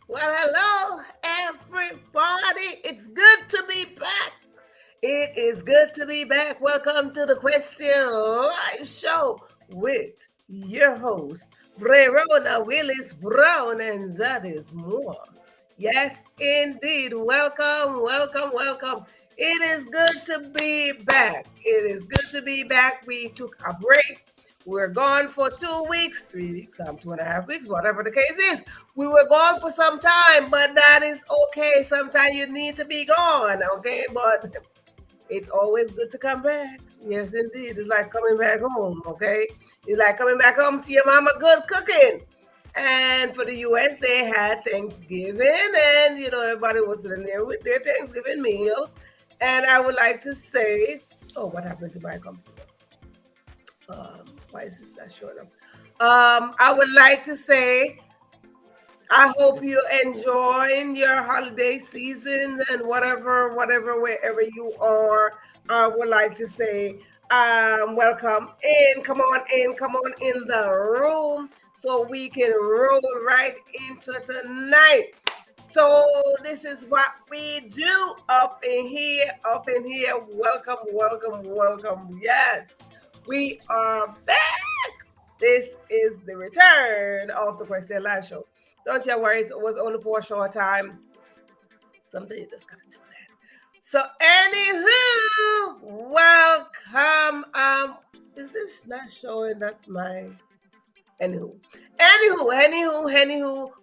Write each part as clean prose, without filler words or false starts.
Well, hello, everybody. It's good to be back. It is good to be back. Welcome to the Question Live Show with your host, Verona Willis-Brown, and that is more. Yes, indeed. Welcome, welcome, welcome. It is good to be back. It is good to be back. We took a break. We're gone for 2 weeks, 3 weeks, 2.5 weeks, whatever the case is. We were gone for some time, but that is okay. Sometimes you need to be gone, okay? But it's always good to come back. Yes, indeed. It's like coming back home, okay? It's like coming back home to your mama good cooking. And for the US, they had Thanksgiving, and everybody was sitting there with their Thanksgiving meal. And I would like to say, oh, what happened to my computer? Why is this not showing up? I would like to say I hope you enjoying your holiday season and whatever, wherever you are. I would like to say, welcome in. Come on in. Come on in the room so we can roll right into tonight. So this is what we do up in here, up in here. Welcome, welcome, welcome. Yes, we are back. This is the return of the Question Live Show. Don't you worry, it was only for a short time. Something you just gotta do that. So, anywho, welcome. Is this not showing that my anywho,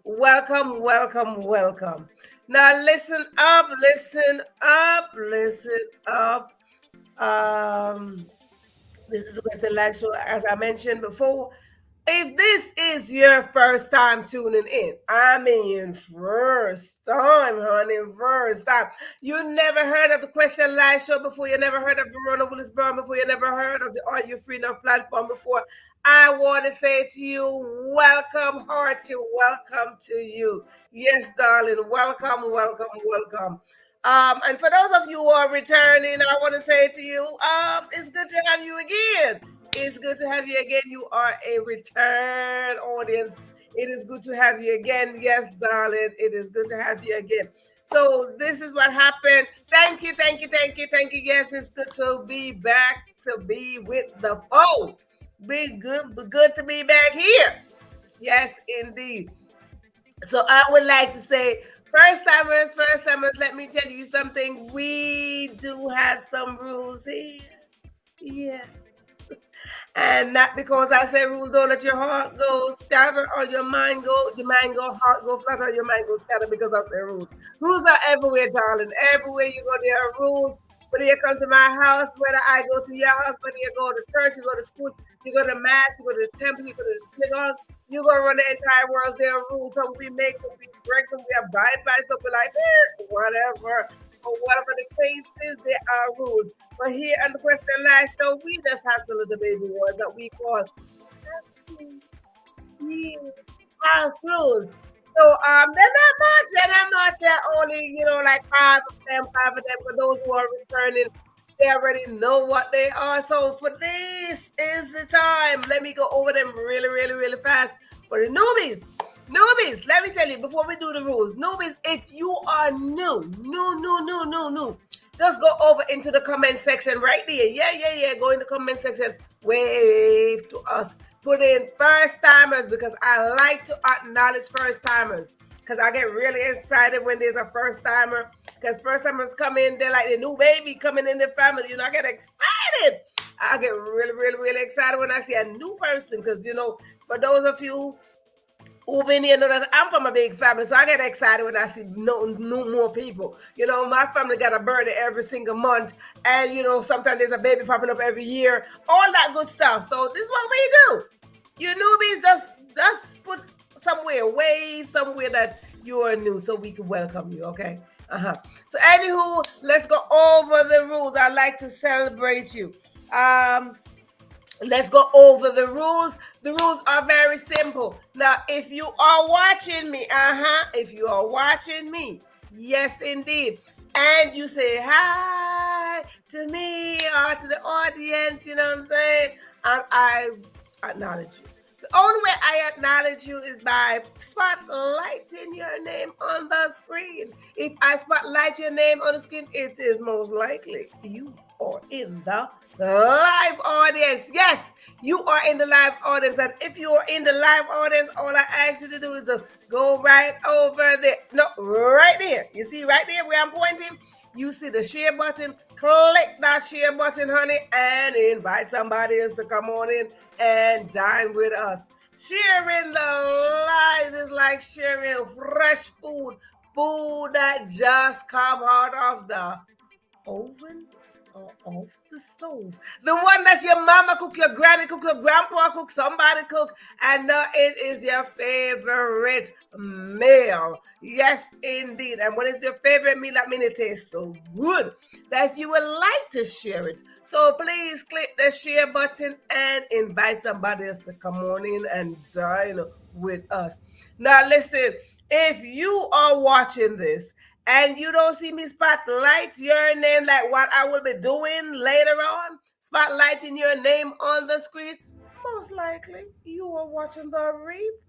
welcome, welcome, welcome. Now listen up, listen up, listen up. Um, this is the Question Live Show, as I mentioned before. If this is your first time tuning in, I mean, first time, honey, first time. You never heard of the Question Live Show before. You never heard of Verona Willis-Brown before. You never heard of the Are You Free Enough platform before. I want to say to you, welcome, hearty, welcome to you. Yes, darling, welcome, welcome, welcome. And for those of you who are returning, I want to say to you, it's good to have you again. It's good to have you again. You are a return audience. It is good to have you again. Yes, darling. It is good to have you again. So this is what happened. Thank you, thank you, thank you, thank you. Yes, it's good to be back to be with the foe. Be good to be back here. Yes, indeed. So I would like to say, first timers, let me tell you something. We do have some rules here. Yeah. And not because I say rules, don't let your heart go scatter or your mind go, heart go flutter, or your mind go scatter because of the rules. Rules are everywhere, darling. Everywhere you go, there are rules. Whether you come to my house, whether I go to your house, whether you go to church, you go to school, you go to mass, you go to the temple, you go to the synagogue, you go around the entire world. There are rules. Some we make, some we break, some we abide by, some we like, whatever. Or whatever the case is, there are rules. But here on the Question Live Show, we just have some little baby words that we call house rules. So they're not much, they're only, like five of them, for those who are returning, they already know what they are. So for this is the time. Let me go over them really, really, really fast. For the newbies, let me tell you before we do the rules. Newbies, if you are new, just go over into the comment section right there. Yeah. Go in the comment section. Wave to us. Put in first timers because I like to acknowledge first timers. Because I get really excited when there's a first timer. Because first timers come in, they're like the new baby coming in the family. I get excited. I get really, really, really excited when I see a new person. Because, for those of you who've been here know that I'm from a big family, so I get excited when I see no more people. My family got a birthday every single month, and sometimes there's a baby popping up every year, all that good stuff. So this is what we do. You newbies, just put somewhere, wave somewhere that you are new, so we can welcome you. Okay. So anywho, let's go over the rules. I like to celebrate you. Let's go over the rules. The rules are very simple. Now, if you are watching me, if you are watching me, yes, indeed, and you say hi to me or to the audience, you know what I'm saying? I acknowledge you. The only way I acknowledge you is by spotlighting your name on the screen. If I spotlight your name on the screen, it is most likely you are in the live audience. Yes, you are in the live audience. And if you are in the live audience, all I ask you to do is just go right over there. No, right there. You see right there where I'm pointing? You see the share button. Click that share button, honey, and invite somebody else to come on in and dine with us. Sharing the live is like sharing fresh food that just come out of the oven. off the stove. The one that your mama cook, your granny cook, your grandpa cook, somebody cook, and it is your favorite meal. Yes, indeed. And when it's your favorite meal, that means it tastes so good that you would like to share it. So please click the share button and invite somebody else to come on in and dine with us. Now listen, if you are watching this and you don't see me spotlight your name like what I will be doing later on, spotlighting your name on the screen, most likely you are watching the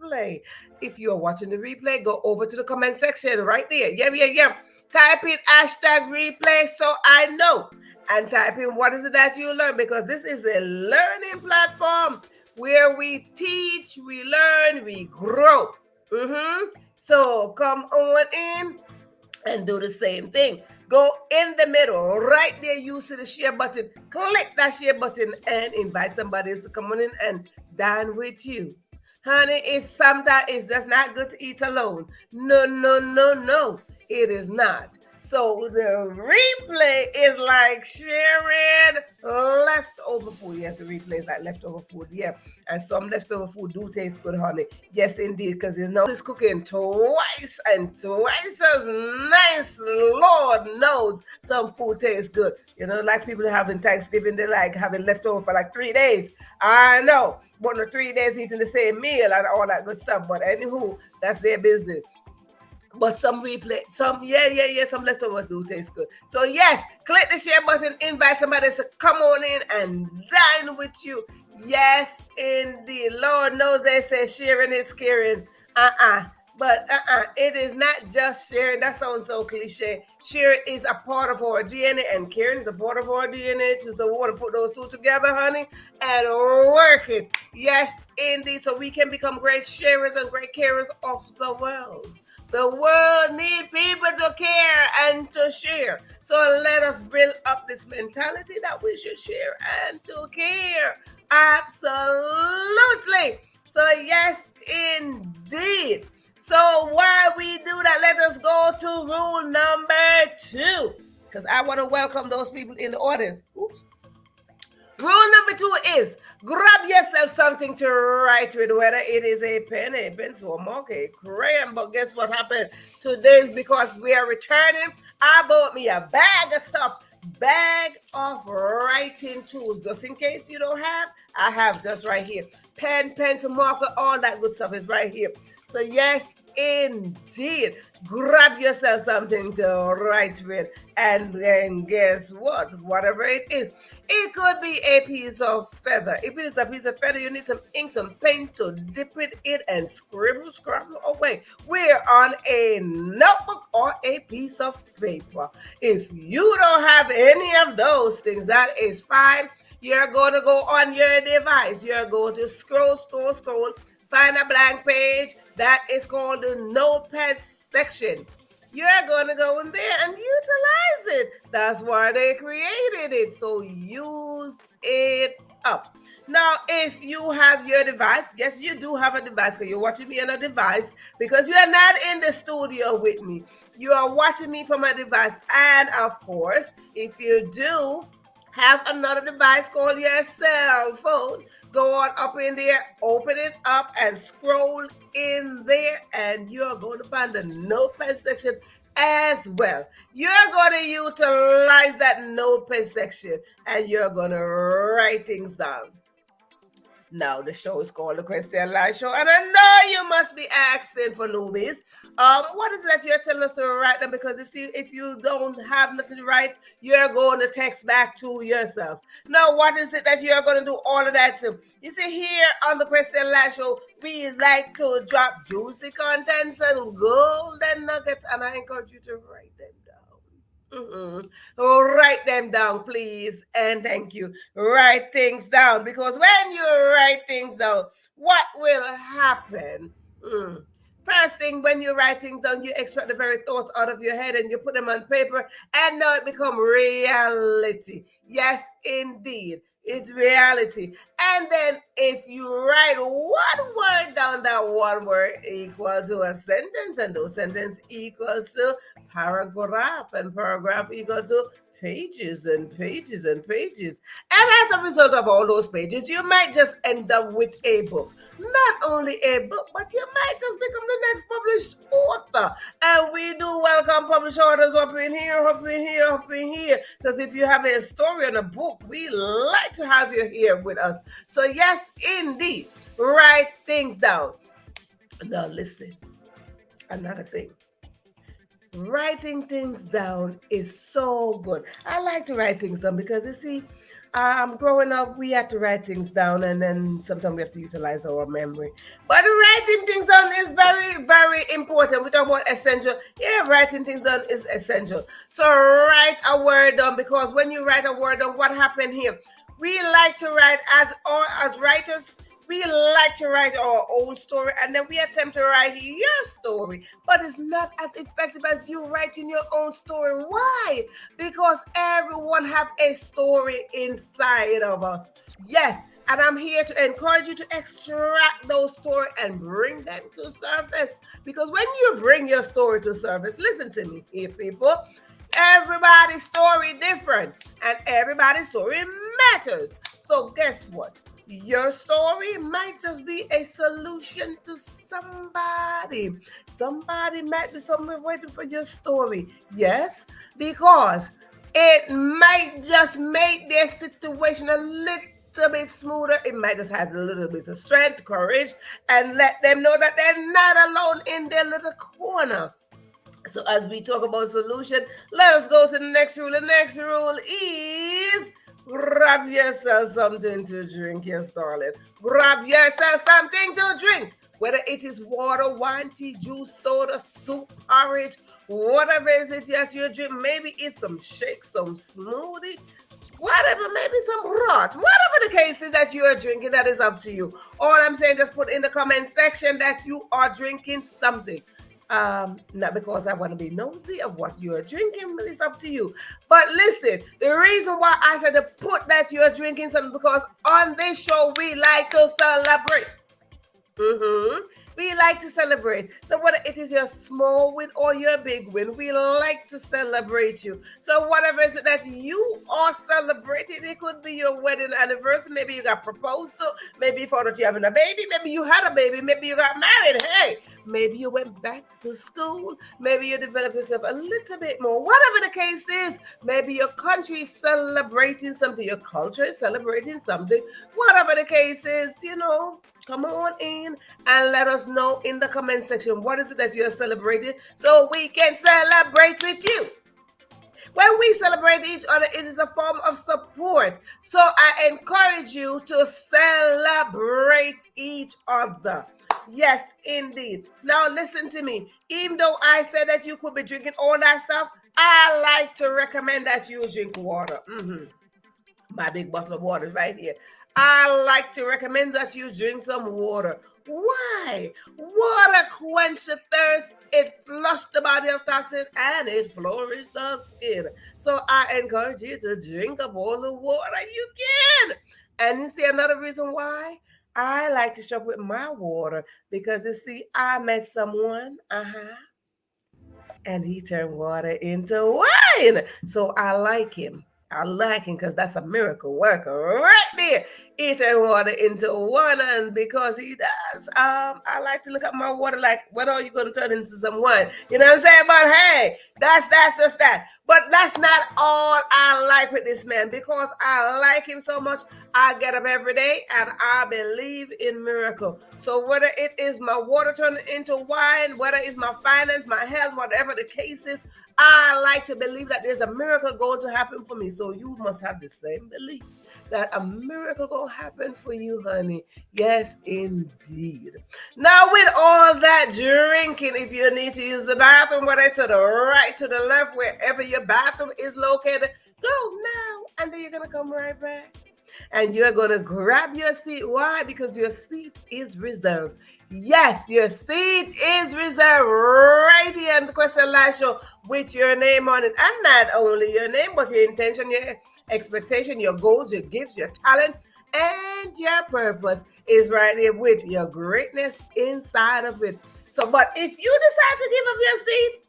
replay. If you are watching the replay, go over to the comment section right there. Yeah. Type in hashtag replay so I know. And type in what is it that you learn, because this is a learning platform where we teach, we learn, we grow. So come on in and do the same thing. Go in the middle, right there, you see the share button. Click that share button and invite somebody else to come on in and dine with you. Honey, it's sometimes it's just not good to eat alone. No. It is not. So the replay is like sharing leftover food. Yes, the replay is like leftover food. Yeah. And some leftover food do taste good, honey. Yes, indeed, because it's cooking twice and twice as nice. Lord knows some food tastes good. Like people having Thanksgiving, they like having leftover for like 3 days. I know. But the 3 days eating the same meal and all that good stuff. But anywho, that's their business. But some some leftovers do taste good. So yes, click the share button, invite somebody to come on in and dine with you. Yes, indeed. Lord knows they say sharing is caring. But it is not just sharing. That sounds so cliche. Sharing is a part of our DNA, and caring is a part of our DNA too. So we want to put those two together, honey, and work it. Yes, indeed. So we can become great sharers and great carers of the world. The world needs people to care and to share. So let us build up this mentality that we should share and to care. Absolutely. So yes, indeed. So while we do that, let us go to rule number 2, because I want to welcome those people in the audience. Oops. Rule number 2 is grab yourself something to write with, whether it is a pen, a pencil, a marker, a crayon. But guess what happened today? Because we are returning, I bought me a bag of stuff, bag of writing tools. Just in case you don't have, I have just right here. Pen, pencil, marker, all that good stuff is right here. So yes, indeed, grab yourself something to write with, and then guess what? Whatever it is, it could be a piece of feather. If it is a piece of feather, you need some ink, some paint to dip it in and scrabble away. We're on a notebook or a piece of paper. If you don't have any of those things, that is fine. You're going to go on your device. You're going to scroll, find a blank page. That is called the notepad section. You're going to go in there and utilize it. That's why they created it. So use it up. Now, if you have your device, yes, you do have a device because you're watching me on a device because you're not in the studio with me. You are watching me from a device. And of course, if you do have another device called your cell phone, go on up in there, open it up and scroll in there, and you're going to find the notepad section as well. You're going to utilize that notepad section and you're going to write things down. Now, the show is called The Question Live Show, and I know you must be asking for newbies. What is it that you're telling us to write them? Because you see, if you don't have nothing to write, you're going to text back to yourself. Now, what is it that you're going to do all of that to? You see, here on The Question Live Show, we like to drop juicy contents and golden nuggets, and I encourage you to write them down. Write them down, please, and thank you. Write things down, because when you write things down, what will happen? First thing, when you write things down, you extract the very thoughts out of your head and you put them on paper, and now it becomes reality. Yes, indeed. It's reality. And then if you write one word down, that one word equal to a sentence, and those sentence equal to paragraph, and paragraph equal to pages and pages and pages. And as a result of all those pages, you might just end up with a book. Not only a book, but you might just become the next published author. And we do welcome published authors up in here, up in here, up in here. Because if you have a story and a book, we like to have you here with us. So yes, indeed, write things down. Now listen, another thing. Writing things down is so good. I like to write things down because you see, growing up, we had to write things down, and then sometimes we have to utilize our memory. But writing things down is very, very important. We talk about essential. Yeah, writing things down is essential. So write a word down, because when you write a word down, what happened here? We like to write as writers. We like to write our own story, and then we attempt to write your story, but it's not as effective as you writing your own story. Why? Because everyone have a story inside of us. Yes, and I'm here to encourage you to extract those stories and bring them to surface. Because when you bring your story to surface, listen to me here, people. Everybody's story different, and everybody's story matters. So guess what? Your story might just be a solution to somebody. Somebody might be somewhere waiting for your story. Yes, because it might just make their situation a little bit smoother. It might just have a little bit of strength, courage, and let them know that they're not alone in their little corner. So as we talk about solution, let us go to the next rule. The next rule is grab yourself something to drink, yes, darling. Grab yourself something to drink. Whether it is water, wine, tea, juice, soda, soup, porridge, whatever it is that you drink. Maybe it's some shake, some smoothie, whatever, maybe some rot. Whatever the case is that you are drinking, that is up to you. All I'm saying, just put in the comment section that you are drinking something. Not because I want to be nosy of what you're drinking, but it's up to you. But listen, the reason why I said to put that you're drinking something, because on this show we like to celebrate. We like to celebrate. So whether it is your small win or your big win, we like to celebrate you. So whatever is it that you are celebrating, it could be your wedding anniversary. Maybe you got proposed to. Maybe you thought that you're having a baby. Maybe you had a baby. Maybe you got married. Hey, maybe you went back to school. Maybe you developed yourself a little bit more. Whatever the case is, maybe your country is celebrating something. Your culture is celebrating something. Whatever the case is, come on in and let us know in the comment section what is it that you're celebrating, so we can celebrate with you. When we celebrate each other, it is a form of support. So I encourage you to celebrate each other. Yes, indeed. Now listen to me. Even though I said that you could be drinking all that stuff, I like to recommend that you drink water. My big bottle of water is right here. I like to recommend that you drink some water. Why? Water quenches the thirst, it flushes the body of toxins, and it flourishes the skin. So I encourage you to drink up all the water you can. And you see another reason why I like to shop with my water, because you see, I met someone, and he turned water into wine. So I like him. I like him because that's a miracle worker right there. He turned water into wine, and because he does, I like to look at my water like, when are you going to turn into some wine? You know what I'm saying? But hey, that's just that. But that's not all I like with this man, because I like him so much. I get up every day and I believe in miracle. So whether it is my water turning into wine, whether it's my finance, my health, whatever the case is, I like to believe that there's a miracle going to happen for me. So you must have the same belief that a miracle going to happen for you, honey. Yes, indeed. Now, with all that drinking, if you need to use the bathroom, whether it's to the right, to the left, wherever your bathroom is located, go now. And then you're going to come right back. And you're going to grab your seat. Why? Because your seat is reserved. Yes, your seat is reserved right here on the Question Live Show with your name on it. And not only your name, but your intention, your expectation, your goals, your gifts, your talent, and your purpose is right here with your greatness inside of it. So, but if you decide to give up your seat,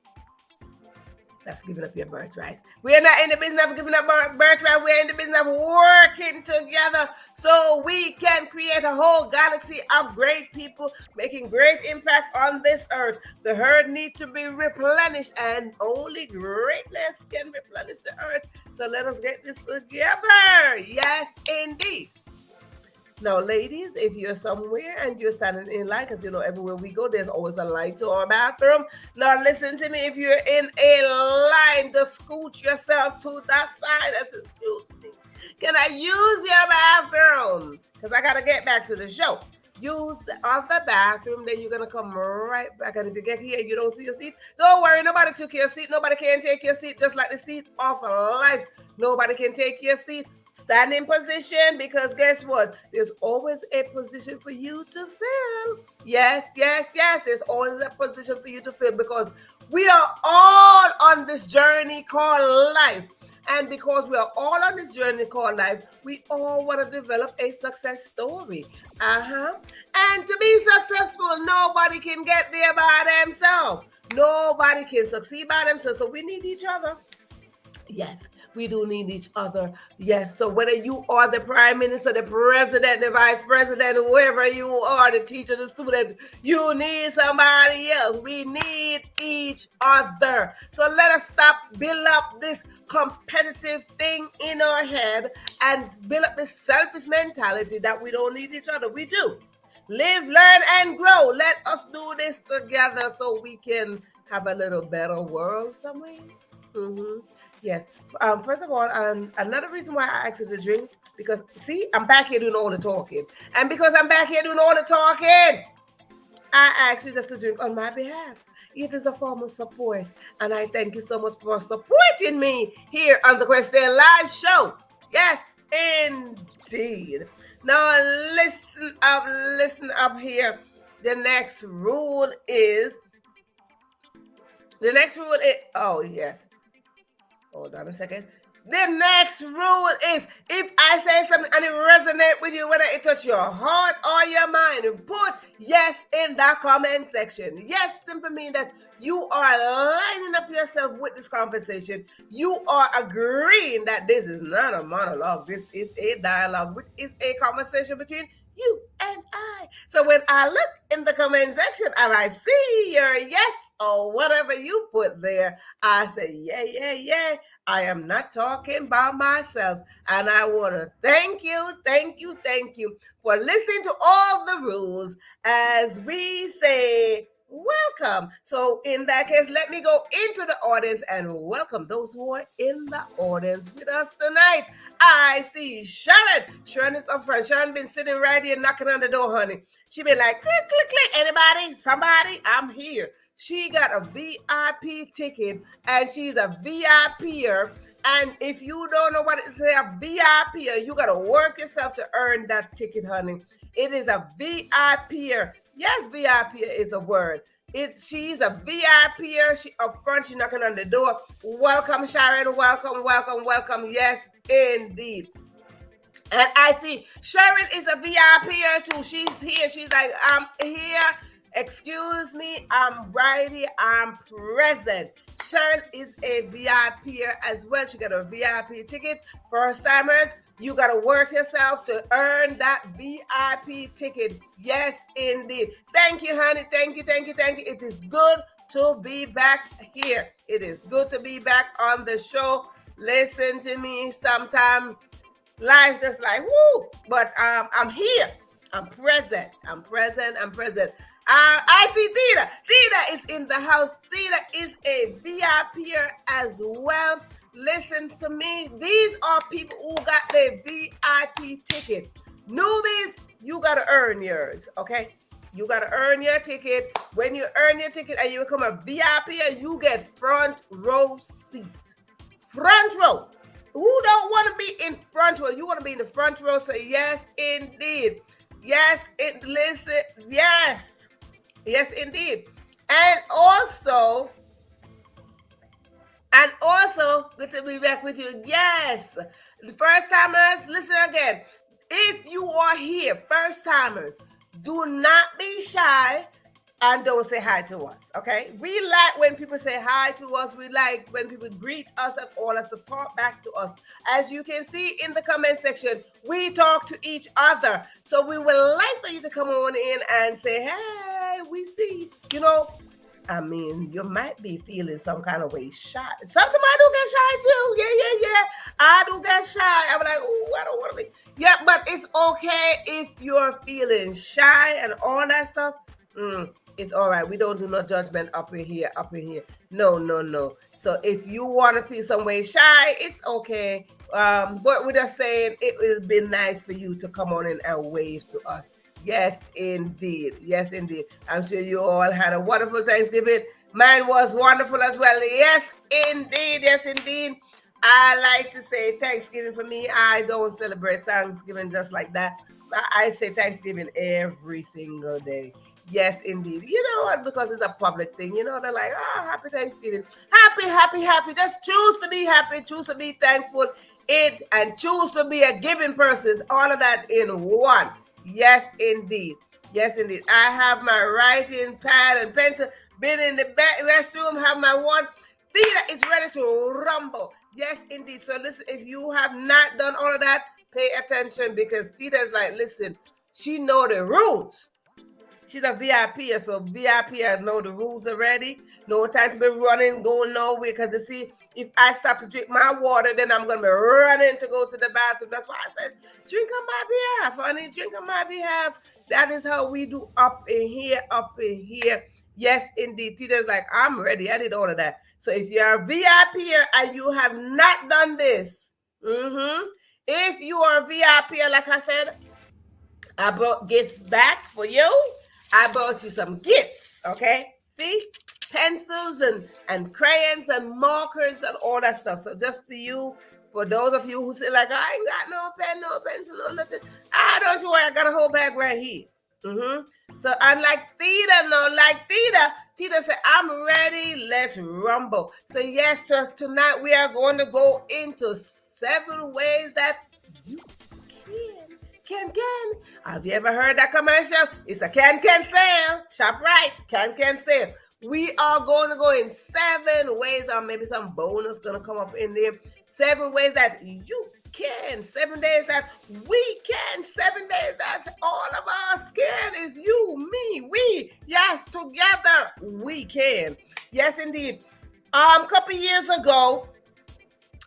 That's giving up your birthright. We're not in the business of giving up our birthright. We're in the business of working together so we can create a whole galaxy of great people making great impact on this earth. The herd needs to be replenished, and only greatness can replenish the earth. So let us get this together. Yes, indeed. Now, ladies, if you're somewhere and you're standing in line, because you know everywhere we go, there's always a line to our bathroom. Now, listen to me. If you're in a line, just scoot yourself to that side. That's excuse me. Can I use your bathroom? Because I got to get back to the show. Use the other bathroom, then you're going to come right back. And if you get here and you don't see your seat, don't worry. Nobody took your seat. Nobody can take your seat, just like the seat of life. Nobody can take your seat. Stand in position, because guess what? There's always a position for you to fill. Yes, yes, yes. There's always a position for you to fill, because we are all on this journey called life. And because we are all on this journey called life, we all want to develop a success story. And to be successful, nobody can get there by themselves. Nobody can succeed by themselves. So we need each other. Yes, we do need each other. Yes, so whether you are the prime minister, the president, the vice president, whoever you are, the teacher, the student, you need somebody else. We need each other. So let us stop build up this competitive thing in our head and build up this selfish mentality that we don't need each other. We do. Live, learn, and grow. Let us do this together so we can have a little better world somewhere. Yes. First of all, another reason why I asked you to drink, because see, I'm back here doing all the talking. And because I'm back here doing all the talking, I asked you just to drink on my behalf. It is a form of support. And I thank you so much for supporting me here on the Question Live Show. Yes, indeed. Now listen up here. The next rule is, oh yes. Hold on a second. The next rule is, if I say something and it resonates with you, whether it touches your heart or your mind, put yes in the comment section. Yes simply means that you are lining up yourself with this conversation. You are agreeing that this is not a monologue. This is a dialogue, which is a conversation between you and I. So when I look in the comment section and I see your yes or whatever you put there, I say, yeah. I am not talking by myself. And I want to thank you for listening to all the rules as we say welcome. So in that case, let me go into the audience and welcome those who are in the audience with us tonight. I see Sharon. Sharon is up front. Sharon been sitting right here knocking on the door, honey. She been like, click, click, click. Anybody? Somebody? I'm here. She got a VIP ticket and she's a VIPer. And if you don't know what it's a VIPer, you got to work yourself to earn that ticket, honey. It is a VIPer. Yes, VIPer is a word. She's a VIPer. She up front, she's knocking on the door. Welcome, Sharon. Welcome. Yes, indeed. And I see Sharon is a VIPer too. She's here. She's like, I'm here. Excuse me, I'm right here. I'm present. Sharon is a VIPer as well. She got a VIP ticket. First timers, you got to work yourself to earn that VIP ticket. Yes, indeed. Thank you, honey. Thank you. It is good to be back here. It is good to be back on the show. Listen to me. Sometimes life just like, woo. But I'm here. I'm present. I see Theta. Theta is in the house. Theta is a VIPer as well. Listen to me. These are people who got their VIP ticket. Newbies, you got to earn yours, okay? You got to earn your ticket. When you earn your ticket and you become a VIPer, you get front row seat. Front row. Who don't want to be in front row? You want to be in the front row. Say yes, indeed. Yes, Yes, indeed. And also, good to be back with you. Yes. The first timers, listen again. If you are here, first timers, do not be shy and don't say hi to us, okay? We like when people say hi to us. We like when people greet us and all us to talk back to us. As you can see in the comment section, we talk to each other. So we would like for you to come on in and say, hey, we see, you know, I mean, you might be feeling some kind of way shy. Sometimes I do get shy too. Yeah. I do get shy. I'm like, oh, I don't want to be. Yeah, but it's okay if you're feeling shy and all that stuff. It's all right. We don't do no judgment up in here. No. So if you want to feel some way shy, it's okay. But we're just saying it has been nice for you to come on in and wave to us. Yes, indeed. I'm sure you all had a wonderful Thanksgiving. Mine was wonderful as well. Yes, indeed. I like to say Thanksgiving for me. I don't celebrate Thanksgiving just like that. I say Thanksgiving every single day. Yes, indeed. You know what? Because it's a public thing. You know, they're like, oh, happy Thanksgiving. Happy. Just choose to be happy. Choose to be thankful. And choose to be a giving person. All of that in one. Yes, indeed. I have my writing pad and pencil. Been in the restroom. Have my one. Theater is ready to rumble. Yes, indeed. So listen, if you have not done all of that, pay attention because Tita is like, listen, she know the rules. She's a VIP, so VIP know the rules already. No time to be running, going nowhere. Because you see, if I stop to drink my water, then I'm going to be running to go to the bathroom. That's why I said, drink on my behalf, honey. Drink on my behalf. That is how we do up in here. Yes, indeed. Tita's like, I'm ready. I did all of that. So if you're a VIP and you have not done this, if you are a VIP, like I said, I brought gifts back for you. I brought you some gifts, okay? See? Pencils and crayons and markers and all that stuff. So just for you, for those of you who say like, I ain't got no pen, no pencil, no nothing. Don't you worry, I got a whole bag right here. So unlike Tita said, I'm ready, let's rumble. So yes, so tonight we are going to go into 7 ways that you can. Have you ever heard that commercial? It's a can sale. Shop right, can sale. We are going to go in 7 ways, or maybe some bonus going to come up in there. 7 ways that you can. 7 days that we can. 7 days that all of us can. Is you, me, we. Yes, together we can. Yes, indeed. Couple years ago,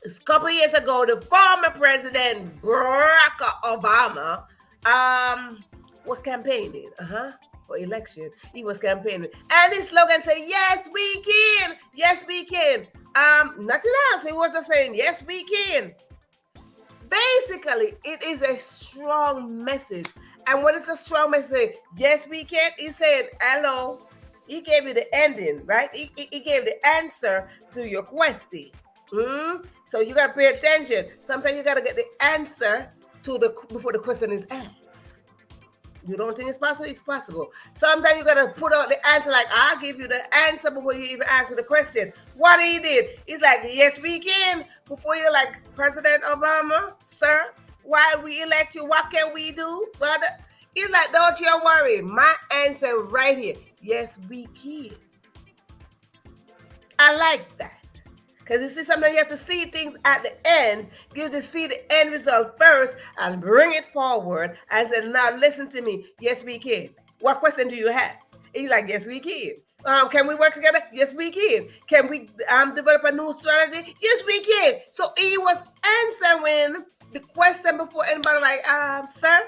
the former president Barack Obama was campaigning for election. He was campaigning, and his slogan said, "Yes, we can." Nothing else. He was just saying, "Yes, we can." Basically, it is a strong message, and when it's a strong message, yes, we can. He said, "Hello." He gave you the ending, right? He gave the answer to your question. So you got to pay attention. Sometimes you got to get the answer before the question is asked. You don't think it's possible? It's possible. Sometimes you got to put out the answer like, I'll give you the answer before you even ask me the question. What he did, he's like, yes, we can. Before you're like, President Obama, sir, why we elect you? What can we do? But he's like, don't you worry. My answer right here. Yes, we can. I like that. Because you see, sometimes you have to see things at the end, give to see the end result first, and bring it forward and say, now listen to me. Yes, we can. What question do you have? And he's like, yes, we can. Can we work together? Yes, we can. Can we develop a new strategy? Yes, we can. So he was answering the question before anybody like, sir,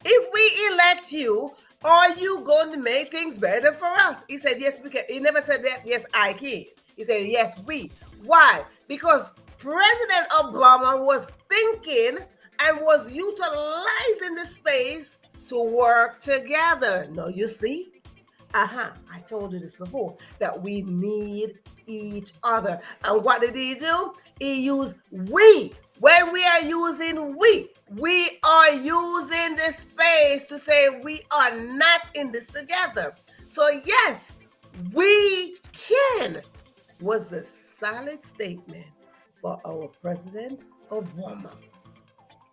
if we elect you, are you going to make things better for us? He said, yes, we can. He never said that, yes, I can. He said, yes, we. Why? Because President Obama was thinking and was utilizing the space to work together. No, you see? I told you this before, that we need each other. And what did he do? He used we. When we are using we are using the space to say we are not in this together. So yes, we can was the solid statement for our President Obama.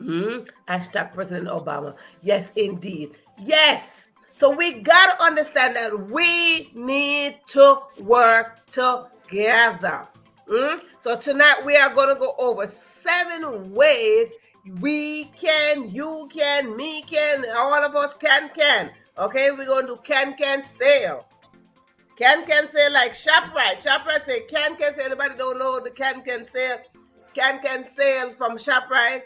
Hashtag President Obama. Yes, indeed. Yes. So we got to understand that we need to work together. So tonight we are going to go over 7 ways we can, you can, me can, all of us can. Okay, we're going to do can sale. Can sale like ShopRite. ShopRite say can sale. Anybody don't know the can sale? Can sale from ShopRite.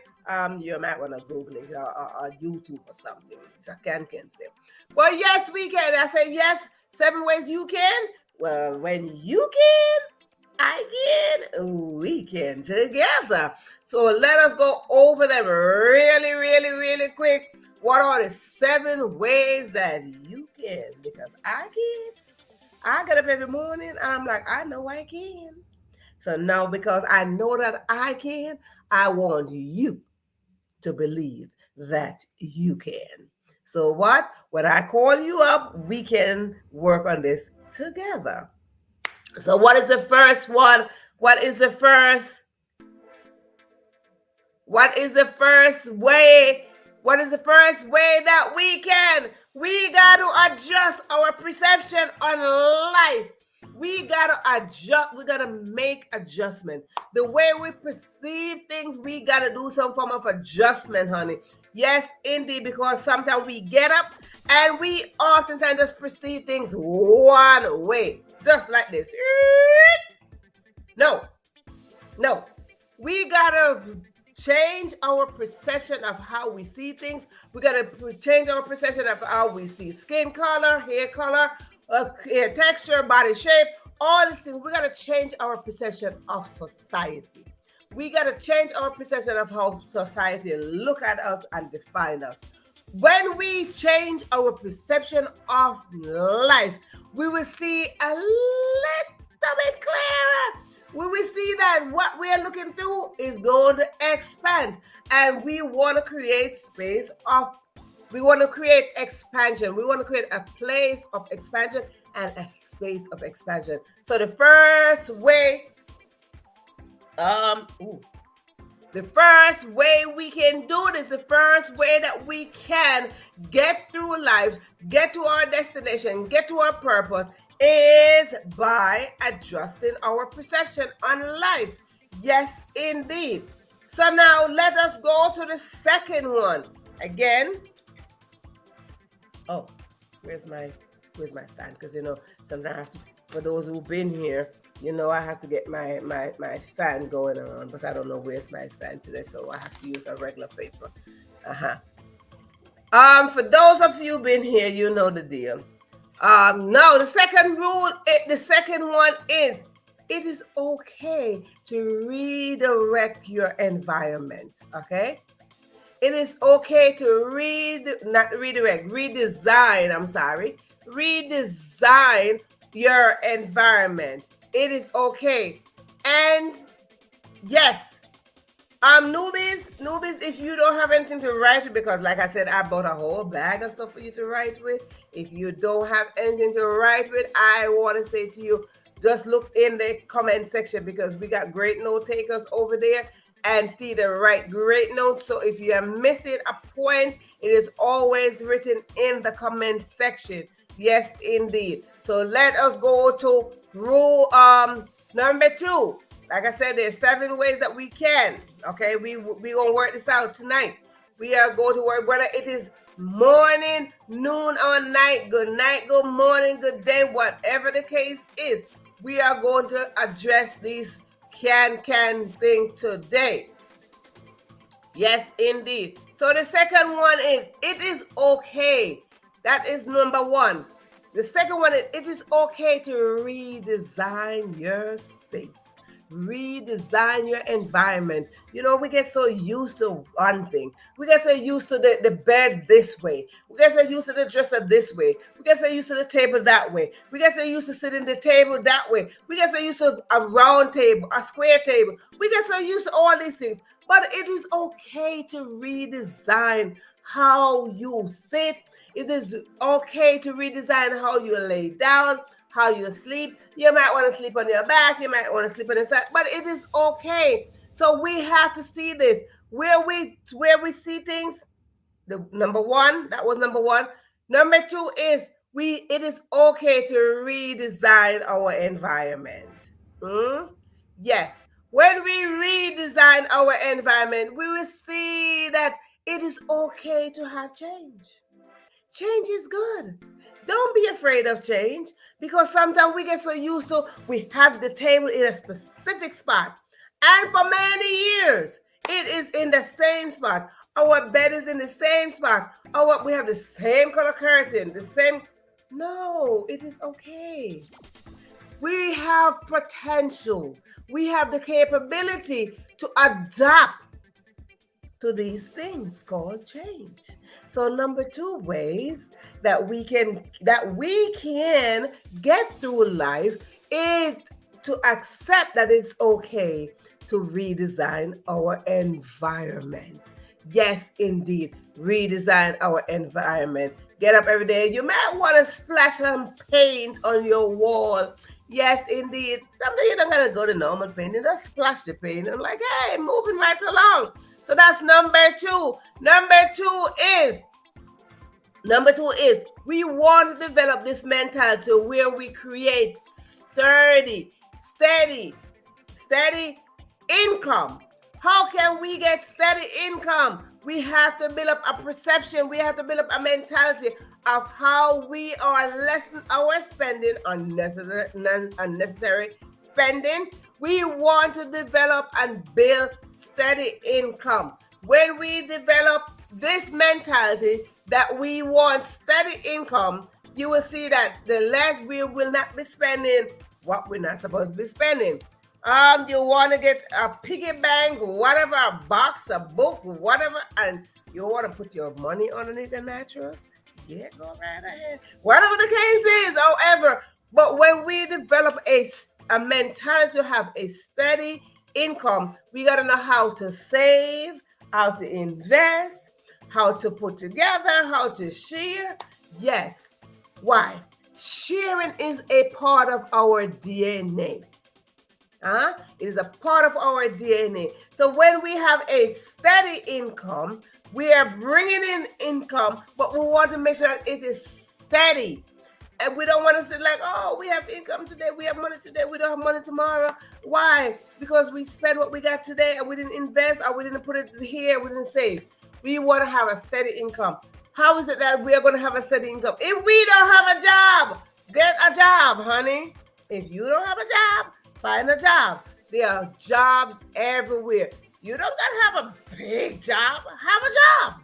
You might want to Google it or YouTube or something. It's a can sale. Well, yes, we can. I say yes. 7 ways you can. Well, when you can, I can, we can together. So let us go over them really quick. What are the 7 ways that you can? Because I can. I get up every morning and I'm like, I know I can. So now, because I know that I can, I want you to believe that you can. So what? When I call you up, we can work on this together. So what is the first one? What is the first way? What is the first way that we can? We got to adjust our perception on life. We got to adjust. We got to make adjustment. The way we perceive things, we got to do some form of adjustment, honey. Yes, indeed, because sometimes we get up and we oftentimes just perceive things one way, just like this. No. We got to change our perception of how we see things. We got to change our perception of how we see skin color, hair color, hair texture, body shape, all these things. We got to change our perception of society. We got to change our perception of how society look at us and define us. When we change our perception of life, we will see a little bit clearer. We will see that what we are looking through is going to expand, and we want to create space of, we want to create expansion. We want to create a place of expansion and a space of expansion. So the first way, the first way we can do this, the first way that we can get through life, get to our destination, get to our purpose, is by adjusting our perception on life. Yes, indeed. So now let us go to the second one. Again. Oh, where's my fan? Because sometimes I have to, for those who've been here, I have to get my fan going around, but I don't know where's my fan today, so I have to use a regular paper. For those of you who've been here, you know the deal. No, the second rule, the second one is, it is okay to redirect your environment, okay? It is okay to redesign your environment. It is okay. And yes, newbies, if you don't have anything to write with, because like I said, I bought a whole bag of stuff for you to write with. If you don't have anything to write with, I want to say to you, just look in the comment section, because we got great note takers over there and see the write great notes. So if you are missing a point, it is always written in the comment section. Yes, indeed. So let us go to rule number 2. Like I said, there's 7 ways that we can. Okay, we gonna work this out tonight. We are going to work, whether it is morning, noon, or night, good night, good morning, good day, whatever the case is. We are going to address these can thing today. Yes, indeed. So the second one is, it is okay. That is number 1. The second one is, it is okay to redesign your space. Redesign your environment. We get so used to one thing. We get so used to the bed this way. We get so used to the dresser this way. We get so used to the table that way. We get so used to sitting the table that way. We get so used to a round table, a square table. We get so used to all these things. But it is okay to redesign how you sit. It is okay to redesign how you lay down, how you sleep. You might want to sleep on your back, you might want to sleep on the side, but it is okay. So we have to see this. Where we see things, the number 1, that was number 1. Number two is it is okay to redesign our environment. Yes. When we redesign our environment, we will see that it is okay to have change. Change is good. Don't be afraid of change, because sometimes we get so used to we have the table in a specific spot. And for many years, it is in the same spot. Our bed is in the same spot. We have the same color curtain, the same. No, it is okay. We have potential. We have the capability to adapt to these things called change. So number two ways that we can get through life is to accept that it's okay to redesign our environment. Yes, indeed, redesign our environment. Get up every day. You might want to splash some paint on your wall. Yes, indeed. Sometimes you don't gotta go to normal paint. You just splash the paint. I'm like, hey, moving right along. So that's number two. Number two is we want to develop this mentality where we create steady income. How can we get steady income? We have to build up a perception. We have to build up a mentality of how we are lessening our spending, unnecessary spending. We want to develop and build steady income. When we develop this mentality that we want steady income, you will see that the less we will not be spending what we're not supposed to be spending. You want to get a piggy bank, whatever, a box, a book, whatever, and you want to put your money underneath the mattress. Yeah, go right ahead. Whatever the case is, however, but when we develop a mentality to have a steady income, we got to know how to save, how to invest, how to put together, how to share. Yes. Why? Sharing is a part of our DNA. It is a part of our DNA. So when we have a steady income, we are bringing in income, but we want to make sure that it is steady. And we don't want to say like, oh, we have income today, we have money today, we don't have money tomorrow. Why? Because we spent what we got today and we didn't invest, or we didn't put it here, we didn't save. We want to have a steady income. How is it that we are going to have a steady income? If we don't have a job, get a job, honey. If you don't have a job, find a job. There are jobs everywhere. You don't got to have a big job. Have a job.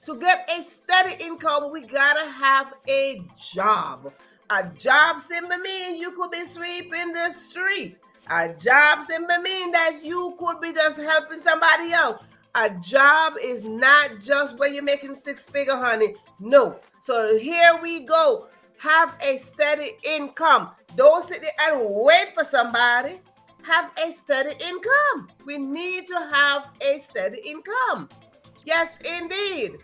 To get a steady income, we got to have a job. A job simply means you could be sweeping the street. A job simply means that you could be just helping somebody else. A job is not just where you're making six-figure, honey. No. So here we go. Have a steady income. Don't sit there and wait for somebody. Have a steady income. We need to have a steady income. Yes, indeed.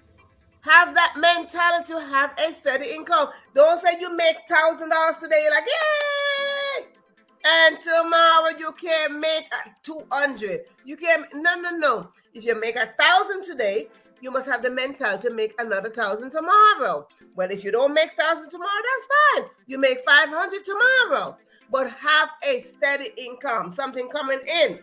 Have that mentality to have a steady income. Don't say you make $1,000 today. You're like, yay! And tomorrow you can't make 200. You can't. No. If you make 1,000 today, you must have the mentality to make another 1,000 tomorrow. But if you don't make 1,000 tomorrow, that's fine. You make 500 tomorrow. But have a steady income, something coming in.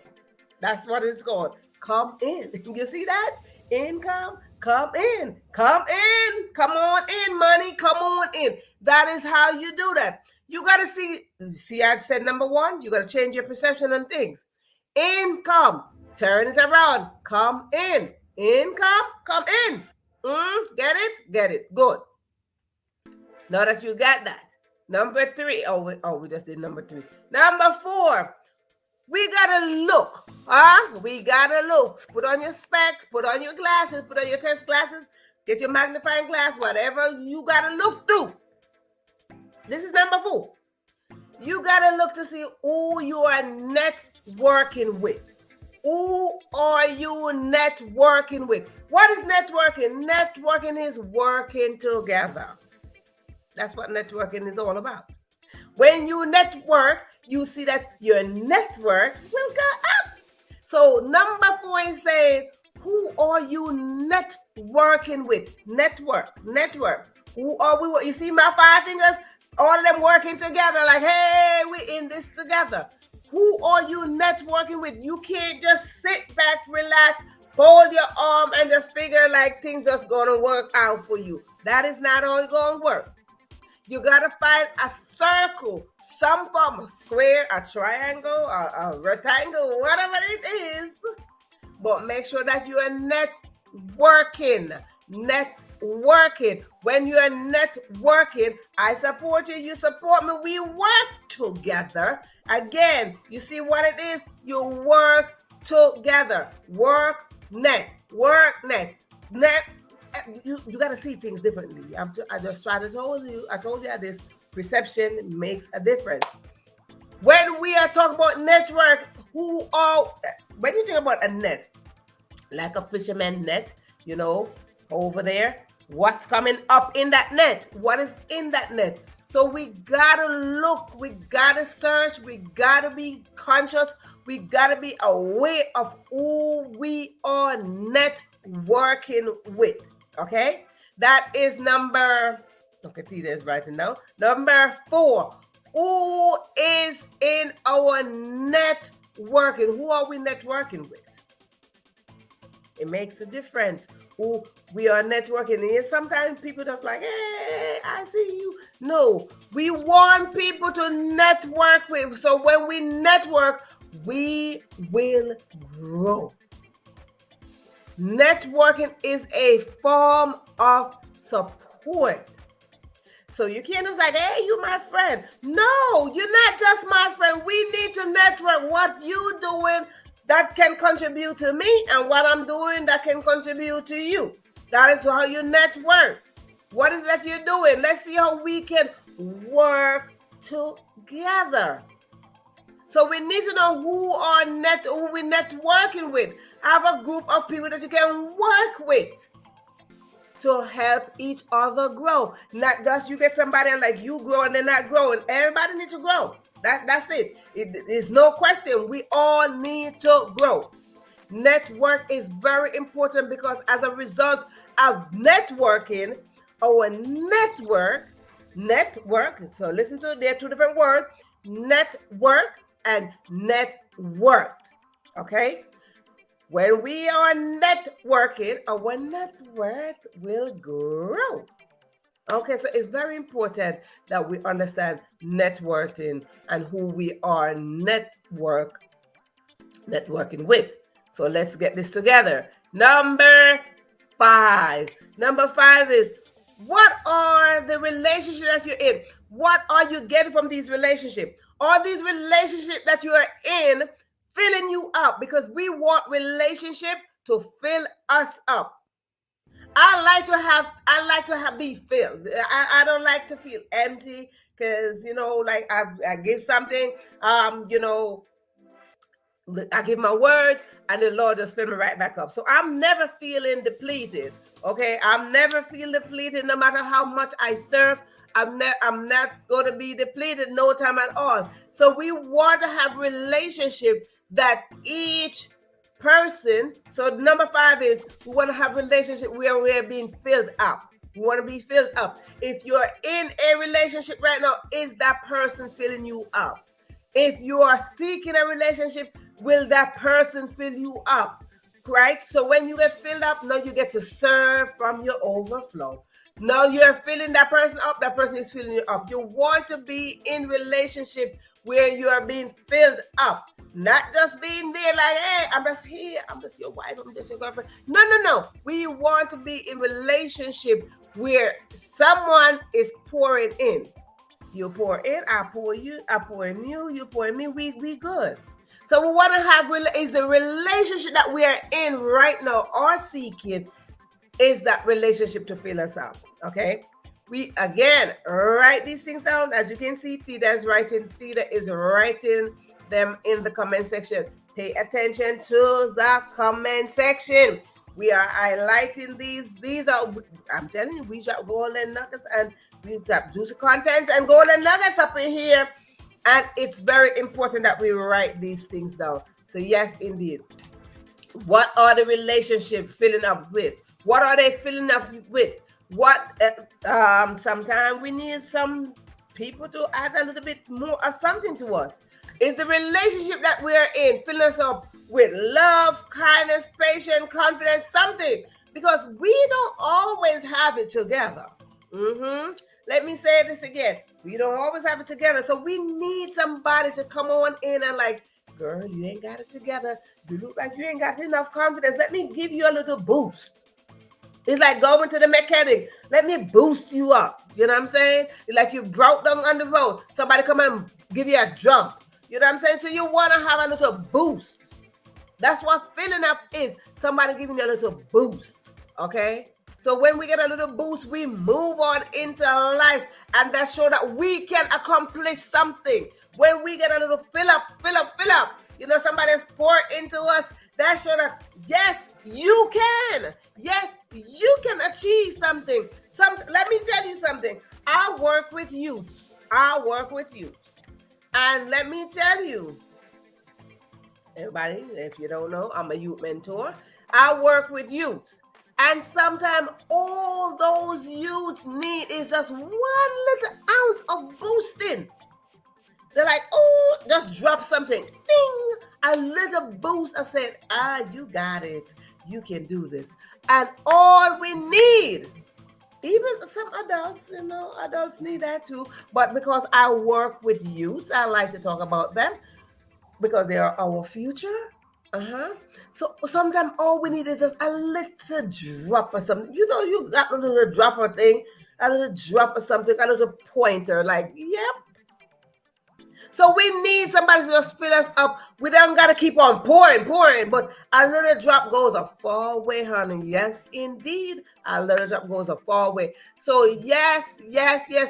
That's what it's called. Come in. You see that? Income, come in. Come in. Come on in, money. Come on in. That is how you do that. You got to see, I said number one, you got to change your perception on things. Income, turn it around. Come in. Income, come in. Get it? Get it. Good. Now that you got that. Number three. We just did number three. Number four. We gotta look. We gotta look. Put on your specs, put on your glasses, put on your test glasses, get your magnifying glass, whatever you gotta look through. This is number four. You gotta look to see who you are networking with. Who are you networking with? What is networking? Networking is working together. That's what networking is all about. When you network, you see that your network will go up. So number four is saying, who are you networking with? Network. Who are we? You see my 5 fingers? All of them working together like, hey, we in this together. Who are you networking with? You can't just sit back, relax, fold your arm, and just figure like things just gonna work out for you. That is not how it's gonna work. You gotta find a circle, some form of square, a triangle, a rectangle, whatever it is. But make sure that you are networking. Networking. When you are networking, I support you, you support me. We work together. Again, you see what it is? You work together. Work net. Work net. Net. You got to see things differently. I just tried to told you. I told you this. Perception makes a difference. When we are talking about network, when you think about a net, like a fisherman net, over there, what's coming up in that net? What is in that net? So we gotta look, we gotta search, we gotta be conscious, we gotta be aware of who we are networking with. Okay? That is number, okay, Tita is writing now. Number 4. Who is in our networking? Who are we networking with? It makes a difference who we are networking. And sometimes people just like, hey, I see you. No, we want people to network with. So when we network, we will grow. Networking is a form of support. So you can't just like, hey, you my friend. No, you're not just my friend. We need to network. What you doing that can contribute to me, and what I'm doing that can contribute to you. That is how you network. What is that you're doing? Let's see how we can work together. So we need to know who we're networking with. Have a group of people that you can work with to help each other grow. Not just you get somebody and like you grow and they're not growing. Everybody needs to grow. That's it. There's no question. We all need to grow. Network is very important because as a result of networking, our network, so listen to, there are 2 different words, network and networked. Okay? When we are networking, our network will grow. Okay, so it's very important that we understand networking and who we are networking with. So let's get this together. Number 5. Number 5 is, what are the relationships that you're in? What are you getting from these relationships? Are these relationships that you are in filling you up? Because we want relationship to fill us up. I like to have be filled. I don't like to feel empty because, like I give something, I give my words and the Lord just fill me right back up. So I'm never feeling depleted. Okay. I'm never feeling depleted no matter how much I serve. I'm not going to be depleted no time at all. So we want to have relationship that each person. So number 5 is we want to have relationship where we're being filled up. We want to be filled up. If you're in a relationship right now, is that person filling you up? If you are seeking a relationship, will that person fill you up? Right? So when you get filled up, now you get to serve from your overflow. Now you're filling that person up, that person is filling you up. You want to be in relationship where you are being filled up. Not just being there like, hey, I'm just here, I'm just your wife, I'm just your girlfriend. No. We want to be in relationship where someone is pouring in. You pour in, I pour you, I pour in you, you pour in me, we good. So we want to have, is the relationship that we are in right now or seeking, is that relationship to fill us up, okay? We, again, write these things down. As you can see, Theta is writing them in the comment section. Pay attention to the comment section. We are highlighting these. These are, I'm telling you, we got golden nuggets and we got juicy contents and golden nuggets up in here. And it's very important that we write these things down. So yes, indeed. What are the relationships filling up with? What are they filling up with? Sometimes we need some people to add a little bit more or something to us. Is the relationship that we're in filling us up with love, kindness, patience, confidence, something? Because we don't always have it together. Let me say this again. We don't always have it together. So we need somebody to come on in and like, girl, you ain't got it together. You look like you ain't got enough confidence. Let me give you a little boost. It's like going to the mechanic. Let me boost you up. You know what I'm saying? It's like you broke down on the road. Somebody come and give you a jump. You know what I'm saying? So you want to have a little boost. That's what filling up is. Somebody giving you a little boost. Okay? So when we get a little boost, we move on into life. And that shows that we can accomplish something. When we get a little fill up. You know, somebody's poured into us. That shows that, yes, you can. Yes, you can achieve something. Let me tell you something. I work with youths. And let me tell you, everybody, if you don't know, I'm a youth mentor. I work with youths. And sometimes all those youths need is just one little ounce of boosting. They're like, oh, just drop something. Ding! A little boost of saying, you got it. You can do this. And all we need, even some adults, adults need that too. But because I work with youths, I like to talk about them because they are our future. So sometimes all we need is just a little drop of something. You know, you got a little dropper thing, a little drop of something, a little pointer, like, yep. So we need somebody to just fill us up. We don't got to keep on pouring, but a little drop goes a far way, honey. Yes, indeed. A little drop goes a far way. So yes,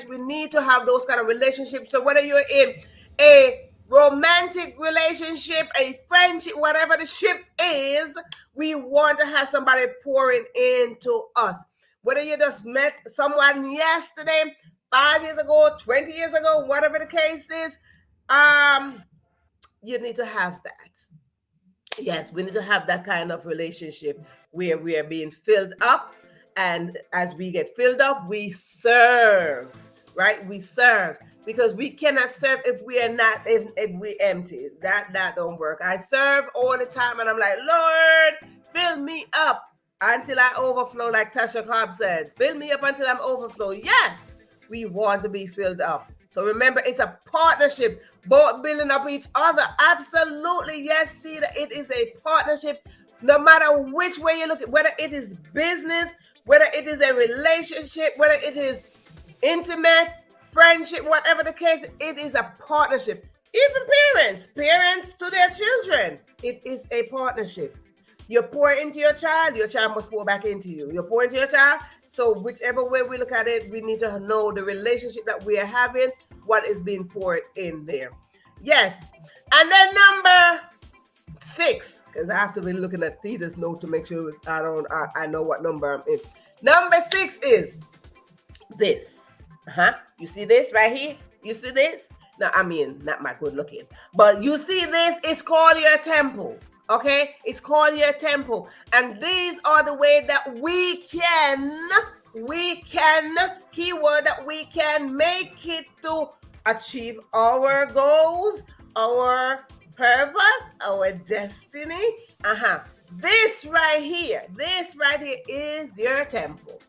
we need to have those kind of relationships. So whether you're in a romantic relationship, a friendship, whatever the ship is, we want to have somebody pouring into us. Whether you just met someone yesterday, 5 years ago, 20 years ago, whatever the case is, you need to have that. Yes, we need to have that kind of relationship where we are being filled up, and as we get filled up, we serve, right? We serve, because we cannot serve if we are not, if we empty. That don't work. I serve all the time, and I'm like, Lord, fill me up until I overflow, like Tasha Cobb said. Fill me up until I'm overflow. Yes, we want to be filled up. So remember, it's a partnership, both building up each other. Absolutely, yes, Tina, it is a partnership. No matter which way you look at, whether it is business, whether it is a relationship, whether it is intimate, friendship, whatever the case, it is a partnership. Even parents to their children, it is a partnership. You pour into your child must pour back into you. You pour into your child. So whichever way we look at it, we need to know the relationship that we are having, what is being poured in there. Yes. And then number 6, because I have to be looking at Theta's note to make sure I know what number I'm in. Number 6 is this. You see this right here? You see this? No, I mean, not my good looking. But you see this? It's called your temple. Okay, it's called your temple. And these are the way that we can, keyword, that we can make it to achieve our goals, our purpose, our destiny. This right here is your temple.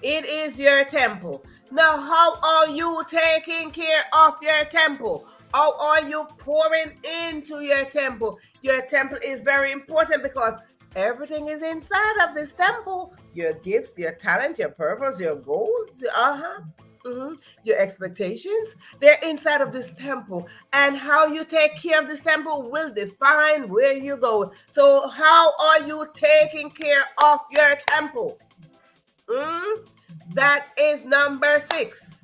It is your temple. Now, how are you taking care of your temple? How are you pouring into your temple? Your temple is very important because everything is inside of this temple. Your gifts, your talent, your purpose, your goals, your expectations, they're inside of this temple. And how you take care of this temple will define where you go. So how are you taking care of your temple? That is number 6.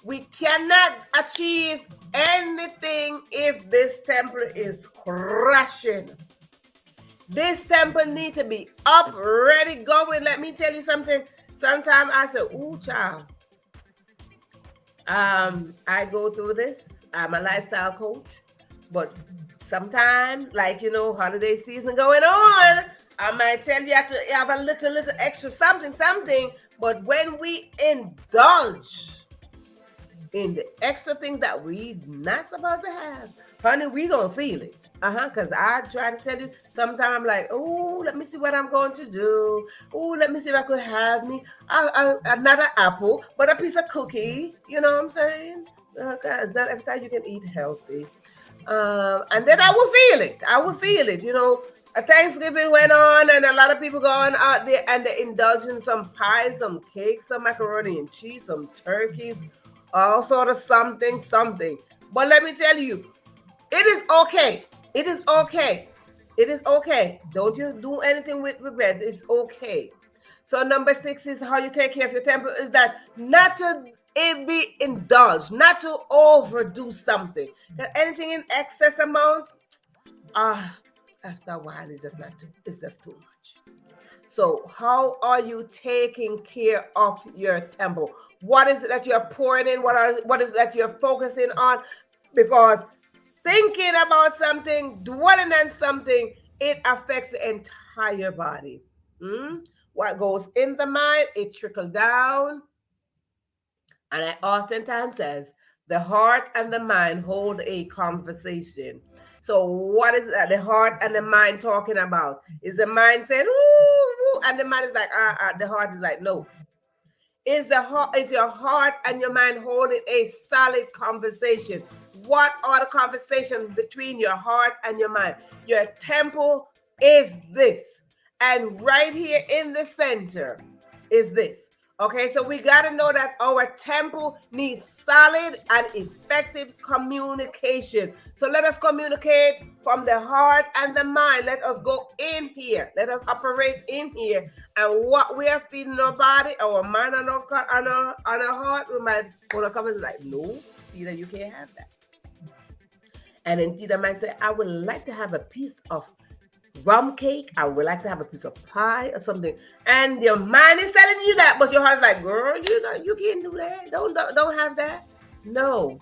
We cannot achieve anything if this temple is crashing. This temple needs to be up, ready, going. Let me tell you something. Sometimes I say, ooh, child. I go through this. I'm a lifestyle coach. But sometimes, like, holiday season going on, I might tell you to have a little extra something, but when we indulge in the extra things that we not supposed to have, honey, we gonna feel it. Because I try to tell you, sometimes I'm like, oh, let me see what I'm going to do. Oh, let me see if I could have me not an apple, but a piece of cookie. You know what I'm saying? Because not every time you can eat healthy. And then I will feel it. I will feel it. You know, a Thanksgiving went on, and a lot of people going out there and they're indulging some pies, some cakes, some macaroni and cheese, some turkeys, all sort of something. But let me tell you, it is okay. It is okay. It is okay. Don't you do anything with regret. It's okay. So number 6 is how you take care of your temple, is that not to be indulged, not to overdo something. Because anything in excess amount, after a while, it's just too much. So how are you taking care of your temple? What is it that you're pouring in? What is it that you're focusing on? Because thinking about something, dwelling on something, it affects the entire body. What goes in the mind, it trickles down. And I oftentimes says, the heart and the mind hold a conversation. So what is that the heart and the mind talking about? Is the mind saying, ooh, and the mind is like, the heart is like, no. Is your heart and your mind holding a solid conversation? What are the conversations between your heart and your mind? Your temple is this. And right here in the center is this. Okay, so we got to know that our temple needs solid and effective communication. So let us communicate from the heart and the mind. Let us go in here. Let us operate in here. And what we are feeding our body, our mind, and our heart, we might hold a comment like, no, Tita, you can't have that. And then Tita might say, I would like to have a piece of rum cake. I would like to have a piece of pie or something. And your mind is telling you that, but your heart's like, girl, you can't do that. Don't have that. No.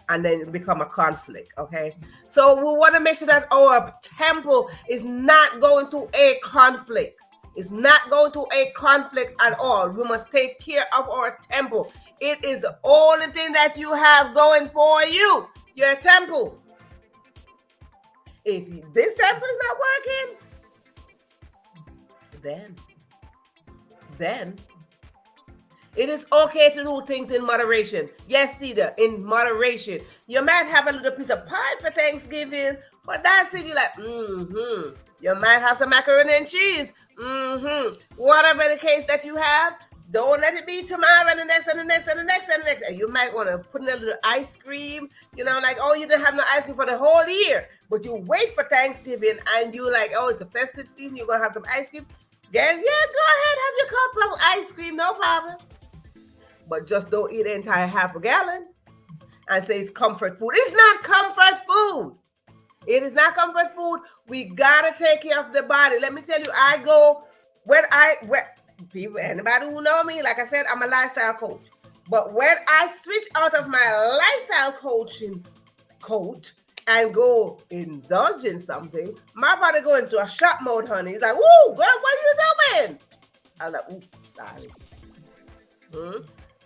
And then it become a conflict. Okay. So we want to make sure that our temple is not going to a conflict. It's not going to a conflict at all. We must take care of our temple. It is the only thing that you have going for you, your temple. If this temple is not working, then it is okay to do things in moderation. Yes, Tita, in moderation. You might have a little piece of pie for Thanksgiving, but that's it. You're like, You might have some macaroni and cheese. Whatever the case that you have, don't let it be tomorrow and the next and the next and the next and the next. And you might want to put in a little ice cream, like, oh, you didn't have no ice cream for the whole year, but you wait for Thanksgiving and you like, oh, it's a festive season, you're going to have some ice cream. Then, yeah, go ahead, have your cup of ice cream, no problem. But just don't eat the entire half a gallon and say it's comfort food. It's not comfort food. It is not comfort food. We got to take care of the body. Let me tell you, people, anybody who know me, like I said, I'm a lifestyle coach. But when I switch out of my lifestyle coaching coat and go indulge in something, my body go into a shop mode, honey. It's like, woo, girl, what are you doing? I'm like, ooh, sorry.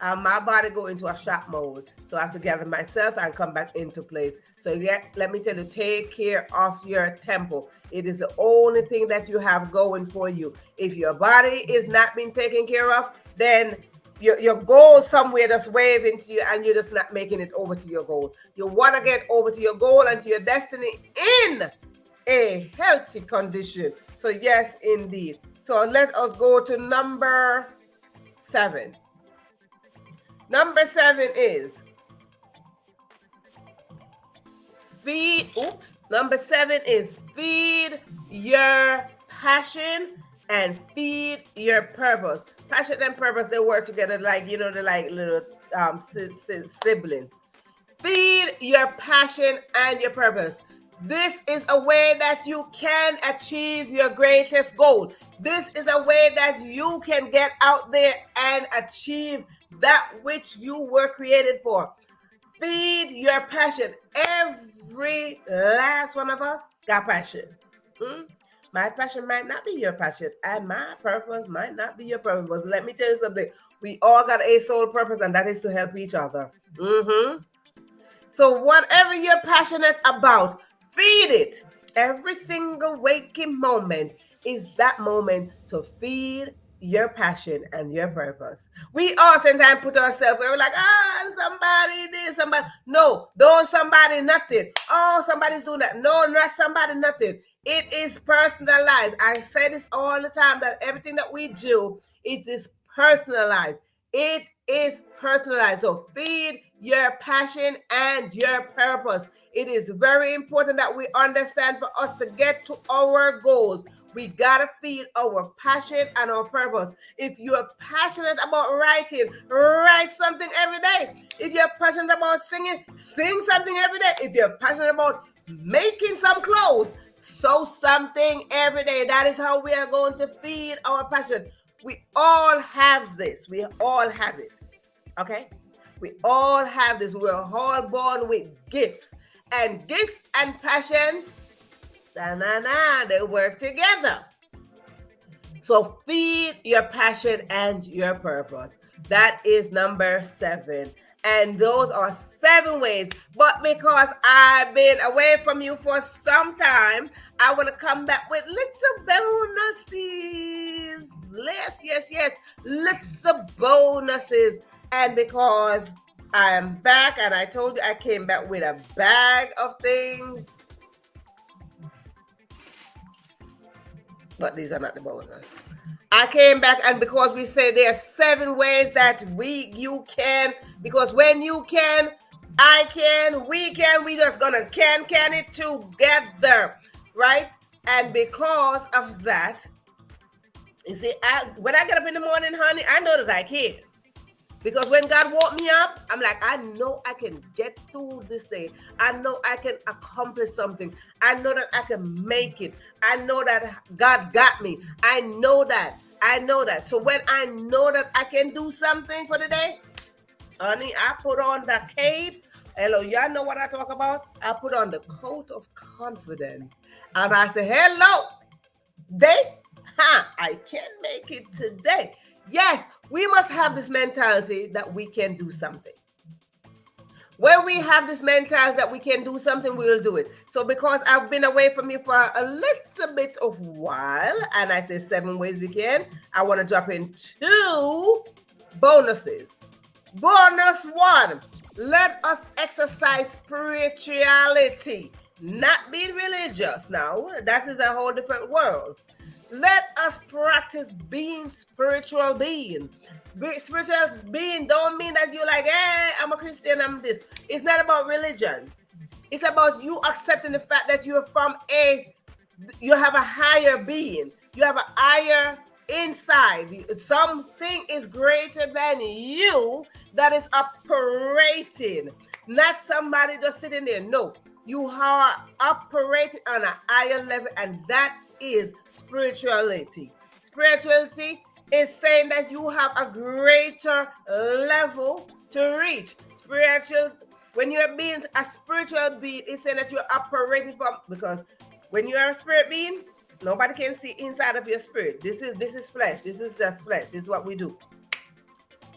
And my body go into a shop mode. So I have to gather myself and come back into place. So yeah, let me tell you, take care of your temple. It is the only thing that you have going for you. If your body is not being taken care of, then your goal somewhere just waving to you and you're just not making it over to your goal. You want to get over to your goal and to your destiny in a healthy condition. So yes, indeed. So let us go to number 7. Number 7 is feed your passion and feed your purpose. Passion and purpose, they work together like, they're like little siblings. Feed your passion and your purpose. This is a way that you can achieve your greatest goal. This is a way that you can get out there and achieve that which you were created for. Feed your passion. Every last one of us got passion. My passion might not be your passion, and my purpose might not be your purpose. But let me tell you something. We all got a sole purpose, and that is to help each other. So whatever you're passionate about, feed it. Every single waking moment is that moment to feed your passion and your purpose. We oftentimes put ourselves, we're like, somebody this, somebody. No, don't somebody nothing. Oh, somebody's doing that. No, not somebody nothing. It is personalized. I say this all the time that everything that we do, it is personalized. It is personalized. So feed your passion and your purpose. It is very important that we understand for us to get to our goals. We gotta feed our passion and our purpose. If you're passionate about writing, write something every day. If you're passionate about singing, sing something every day. If you're passionate about making some clothes, sew something every day. That is how we are going to feed our passion. We all have this. We all have it. Okay? We all have this. We're all born with gifts. And gifts and passion, they work together. So feed your passion and your purpose. That is number 7. And those are 7 ways. But because I've been away from you for some time, I want to come back with little bonuses. Yes. Little bonuses. And because I'm back, and I told you I came back with a bag of things. But these are not the bonus. I came back, and because we say there are 7 ways that you can, because when you can, I can, we just gonna can it together, right? And because of that, you see, when I get up in the morning, honey, I know that I can. Because when God woke me up, I'm like, I know I can get through this day. I know I can accomplish something. I know that I can make it. I know that God got me. I know that. So when I know that I can do something for the day, honey, I put on the cape. Hello, y'all know what I talk about? I put on the coat of confidence. And I say, hello, day. I can make it today. Yes, we must have this mentality that we can do something. When we have this mentality that we can do something, we will do it. So because I've been away from you for a little bit of while, and I say 7 ways we can, I want to drop in 2 bonuses. Bonus 1, let us exercise spirituality, not being religious. Now, that is a whole different world. Let us practice being spiritual being. Spiritual being don't mean that you're like, hey, I'm a Christian, I'm this. It's not about religion. It's about you accepting the fact that you have a higher being. You have a higher inside. Something is greater than you that is operating. Not somebody just sitting there. No, you are operating on a higher level, and that is spirituality. Spirituality is saying that you have a greater level to reach. When you're being a spiritual being, it's saying that you're operating from, because when you are a spirit being, nobody can see inside of your spirit. This is flesh. This is just flesh. This is what we do.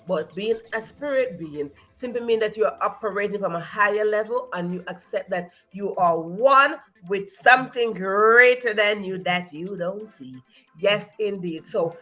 But being a spirit being simply means that you are operating from a higher level, and you accept that you are one with something greater than you that you don't see. Yes, indeed. So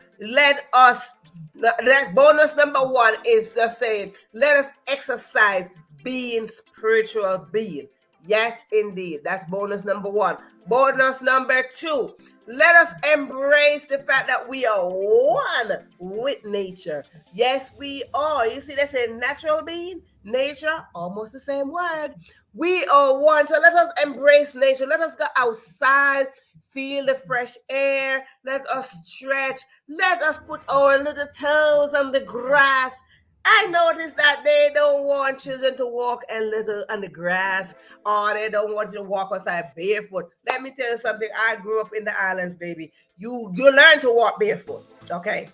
bonus number 1 is just saying, let us exercise being spiritual being. Yes, indeed. That's bonus number 1. Bonus number 2, let us embrace the fact that we are one with nature. Yes, we are. You see, that's a natural being, nature, almost the same word. We are one. So let us embrace nature. Let us go outside, feel the fresh air. Let us stretch. Let us put our little toes on the grass. I noticed that they don't want children to walk on the grass, or they don't want you to walk outside barefoot. Let me tell you something. I grew up in the islands, baby. You learn to walk barefoot, okay?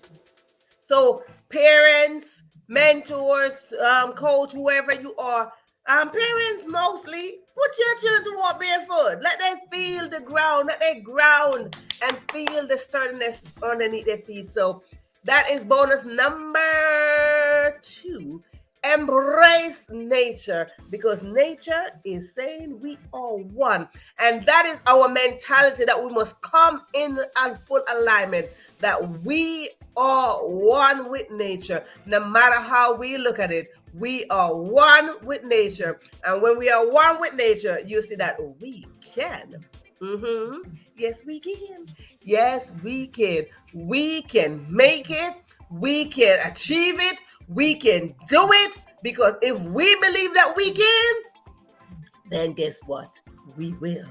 So parents, mentors, coach, whoever you are, Parents mostly put your children to walk barefoot. Let them feel the ground. Let them ground and feel the sturdiness underneath their feet. So that is bonus number 2. Embrace nature, because nature is saying we are one. And that is our mentality, that we must come in and full alignment, that we are one with nature. No matter how we look at it, we are one with nature. And when we are one with nature, you see that we can. Yes, we can. Yes, we can. We can make it. We can achieve it. We can do it. Because if we believe that we can, then guess what? We will.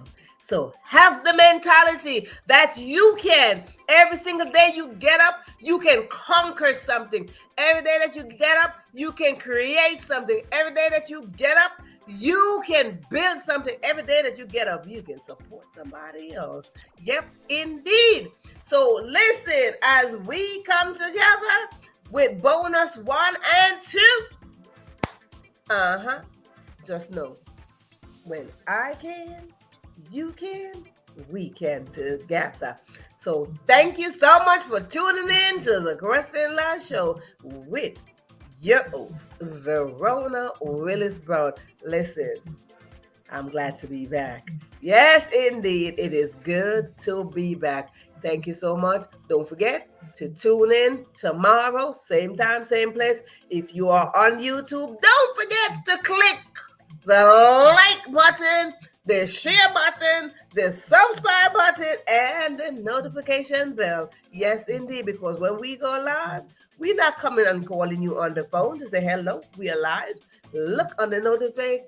So have the mentality that you can. Every single day you get up, you can conquer something. Every day that you get up, you can create something. Every day that you get up, you can build something. Every day that you get up, you can support somebody else. Yep, indeed. So listen, as we come together with bonus 1 and 2, just know, when I can, you can, we can together. So thank you so much for tuning in to the Question Live Show with your host, Verona Willis-Brown. Listen, I'm glad to be back. Yes, indeed. It is good to be back. Thank you so much. Don't forget to tune in tomorrow, same time, same place. If you are on YouTube, don't forget to click the like button, the share button, the subscribe button, and the notification bell. Yes, indeed, because when we go live, we're not coming and calling you on the phone to say hello. We are live. Look on the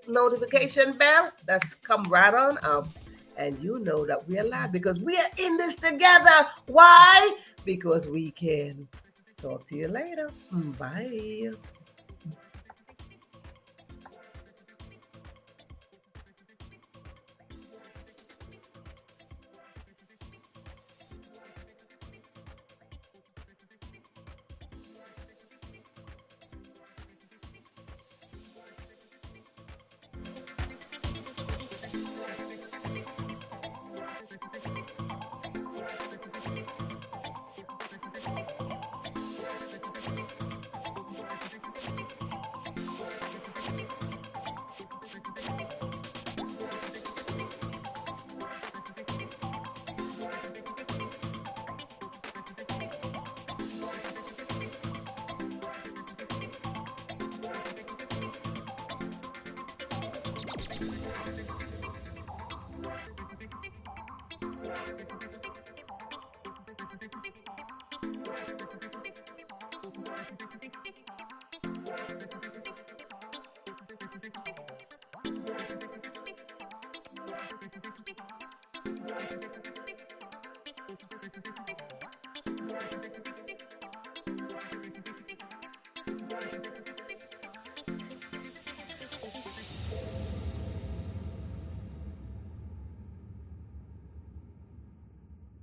notification bell. That's come right on up. And you know that we are live because we are in this together. Why? Because we can. Talk to you later. Bye.